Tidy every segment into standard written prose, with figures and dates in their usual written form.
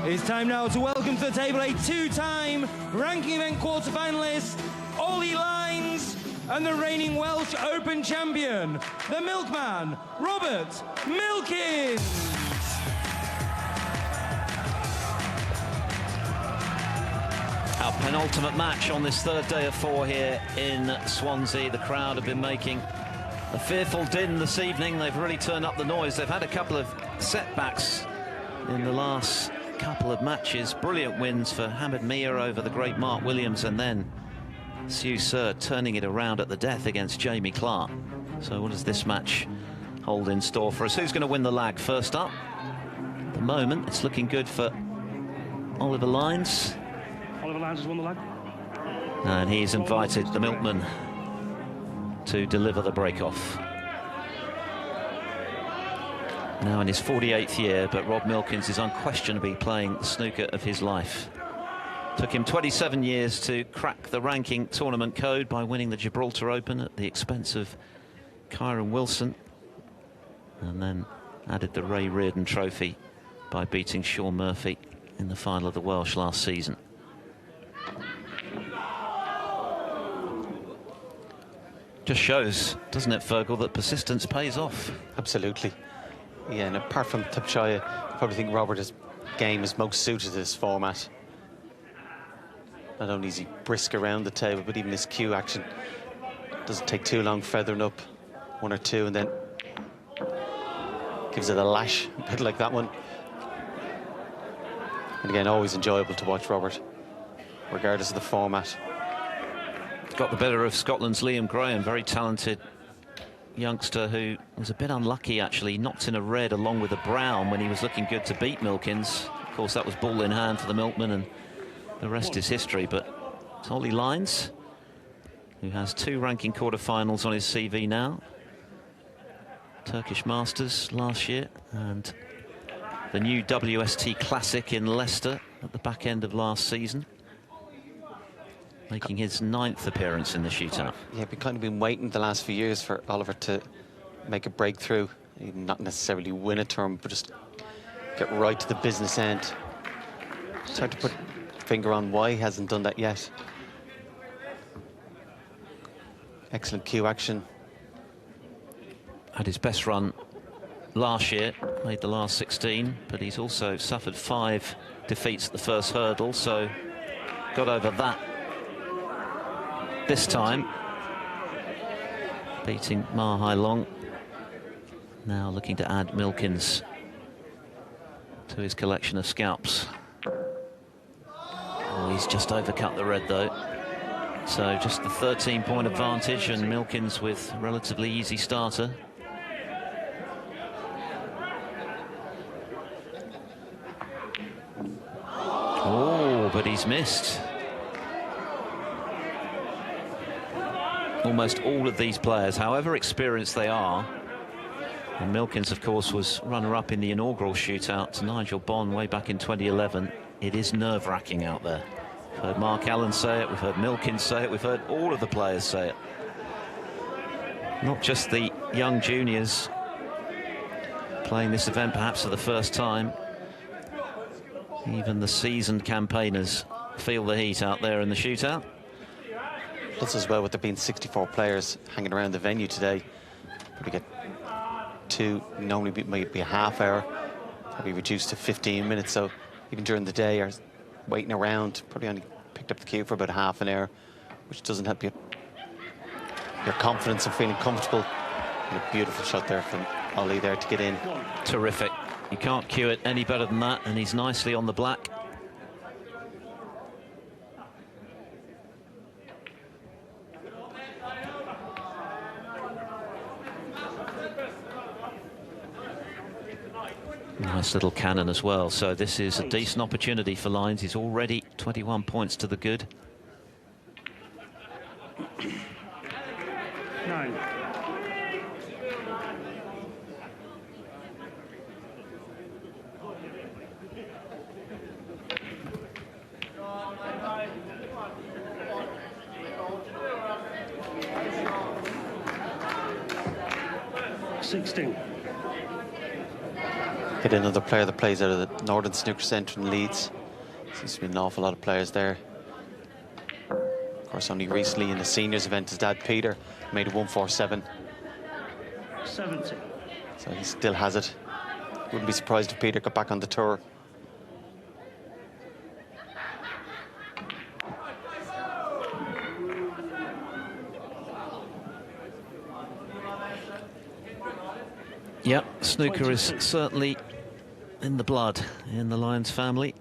It's time now to welcome to the table a two-time ranking event quarter-finalist, Ollie Lines, and the reigning Welsh Open champion, the milkman, Robert Milkins. Our penultimate match on this third day of 4 here in Swansea. The crowd have been making a fearful din this evening. They've really turned up the noise. They've had a couple of setbacks in the last couple of matches. Brilliant wins for Hamid Mir over the great Mark Williams, and then Sue Surd turning it around at the death against Jamie Clark. So what does this match hold in store for us? Who's going to win the lag? First up, at the moment, it's looking good for Oliver Lines. Oliver Lines has won the lag. And he's invited the milkman to deliver the break-off. Now in his 48th year, but Rob Milkins is unquestionably playing the snooker of his life. Took him 27 years to crack the ranking tournament code by winning the Gibraltar Open at the expense of Kyron Wilson, and then added the Ray Reardon Trophy by beating Sean Murphy in the final of the Welsh last season. Just shows, doesn't it, Fergal, that persistence pays off. Absolutely. Yeah, and apart from Topshire, I probably think Robert's game is most suited to this format. Not only is he brisk around the table, but even his cue action doesn't take too long, feathering up one or two and then gives it a lash, a bit like that one. And again, always enjoyable to watch Robert, regardless of the format. Got the better of Scotland's Liam Graham, very talented youngster who was a bit unlucky, actually. Knocked in a red along with a brown when he was looking good to beat Milkins. Of course, that was ball in hand for the milkman, and the rest is history. But it's Ollie Lines, who has 2 ranking quarterfinals on his CV now. Turkish Masters last year, and the new WST Classic in Leicester at the back end of last season, making his 9th appearance in the shootout. Yeah, we've kind of been waiting the last few years for Oliver to make a breakthrough, not necessarily win a term, but just get right to the business end. It's hard to put a finger on why he hasn't done that yet. Excellent cue action. Had his best run last year, made the last 16, but he's also suffered 5 defeats at the first hurdle, so got over that this time, beating Ma Hai Long. Now looking to add Milkins to his collection of scalps. Oh, he's just overcut the red though. So just the 13-point advantage, and Milkins with relatively easy starter. Oh, but he's missed. Almost all of these players, however experienced they are, and Milkins, of course, was runner-up in the inaugural shootout to Nigel Bond way back in 2011. It is nerve-wracking out there. We've heard Mark Allen say it, we've heard Milkins say it, we've heard all of the players say it. Not just the young juniors playing this event perhaps for the first time. Even the seasoned campaigners feel the heat out there in the shootout. Plus as well, with there being 64 players hanging around the venue today, probably get 2, normally might be a half hour, probably reduced to 15 minutes. So even during the day, or waiting around, probably only picked up the cue for about half an hour, which doesn't help your confidence and feeling comfortable. And a beautiful shot there from Ollie there to get in. Terrific. You can't cue it any better than that, and he's nicely on the black. Nice little cannon as well. So this is a decent opportunity for Lines. He's already 21 points to the good. 9. $16. Hit another player that plays out of the Northern Snooker Centre in Leeds. Seems to be an awful lot of players there. Of course, only recently in the seniors event, his dad Peter made a 147. 70. So he still has it. Wouldn't be surprised if Peter got back on the tour. Yep, snooker is certainly in the blood in the Lyons family.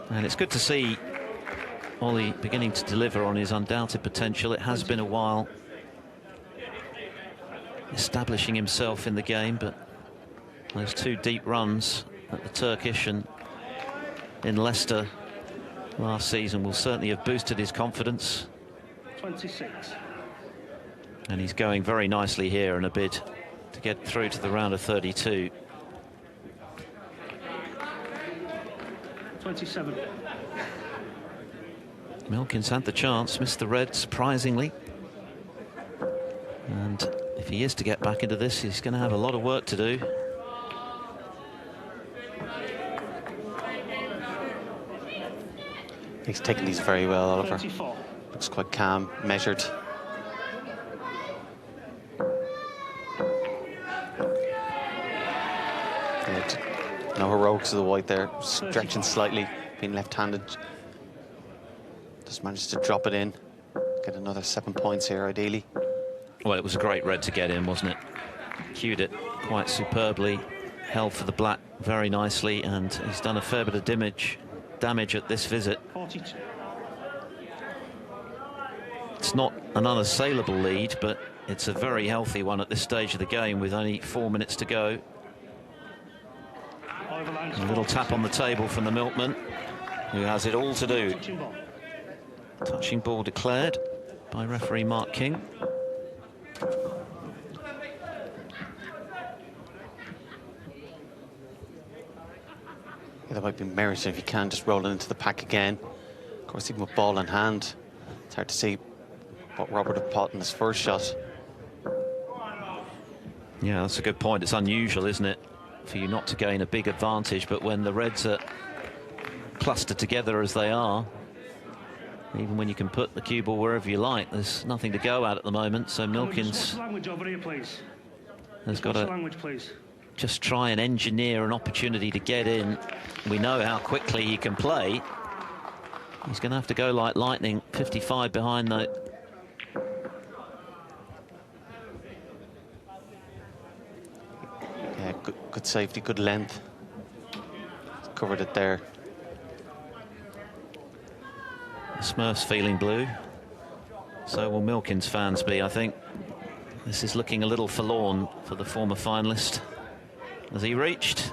And it's good to see Ollie beginning to deliver on his undoubted potential. It has been a while establishing himself in the game, but those 2 deep runs at the Turkish and in Leicester last season will certainly have boosted his confidence. 26. And he's going very nicely here in a bid to get through to the round of 32. 27. Milkins had the chance, missed the red surprisingly. And if he is to get back into this, he's going to have a lot of work to do. He's taken these very well, Oliver. 34. Looks quite calm, measured. No heroics of the white there, stretching slightly, being left-handed. Just managed to drop it in. Get another 7 points here, ideally. Well, it was a great red to get in, wasn't it? Cued it quite superbly, held for the black very nicely, and he's done a fair bit of damage at this visit. 42. It's not an unassailable lead, but it's a very healthy one at this stage of the game with only 4 minutes to go. A little tap on the table from the milkman, who has it all to do. Touching ball declared by referee Mark King. Yeah, that might be merited if you can just roll it into the pack again. Of course, even with ball in hand, it's hard to see what Robert had pot in his first shot. Yeah, that's a good point. It's unusual, isn't it, for you not to gain a big advantage, but when the reds are clustered together as they are, even when you can put the cue ball wherever you like, there's nothing to go at the moment. So Milkins has got to just try and engineer an opportunity to get in. We know how quickly he can play. He's going to have to go like lightning. 55 behind though. Yeah, good safety, good length. Covered it there. Smurfs feeling blue. So will Milkins fans be, I think. This is looking a little forlorn for the former finalist. Has he reached?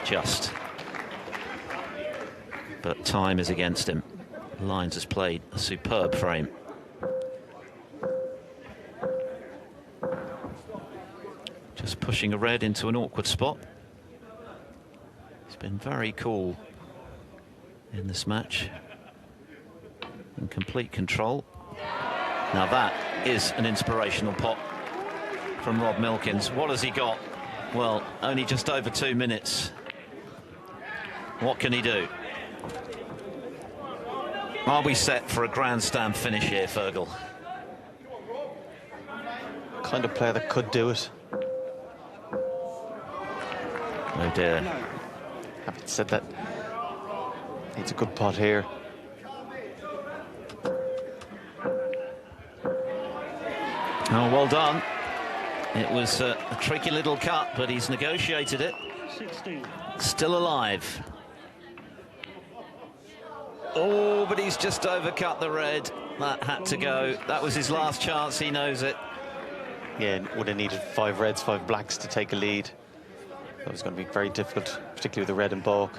Just. But time is against him. Lyons has played a superb frame. Just pushing a red into an awkward spot. He's been very cool in this match. In complete control. Now that is an inspirational pot from Rob Milkins. What has he got? Well, only just over 2 minutes. What can he do? Are we set for a grandstand finish here, Fergal? Kind of player that could do it. Oh dear. Having said that, it's a good pot here. Oh, well done. It was a tricky little cut, but he's negotiated it. 16. Still alive. Oh, but he's just overcut the red. That had to go. That was his last chance. He knows it. Yeah, would have needed 5 reds, 5 blacks to take a lead. That was going to be very difficult, particularly with the red and balk.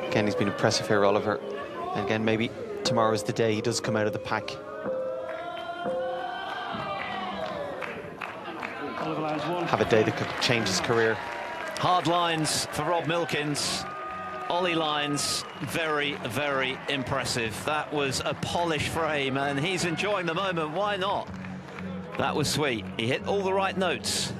Again, he's been impressive here, Oliver. And again, maybe tomorrow's the day he does come out of the pack. Oliver Lyons won. Have a day that could change his career. Hard lines for Rob Milkins. Ollie lines, very, very impressive. That was a polished frame, and he's enjoying the moment. Why not? That was sweet. He hit all the right notes.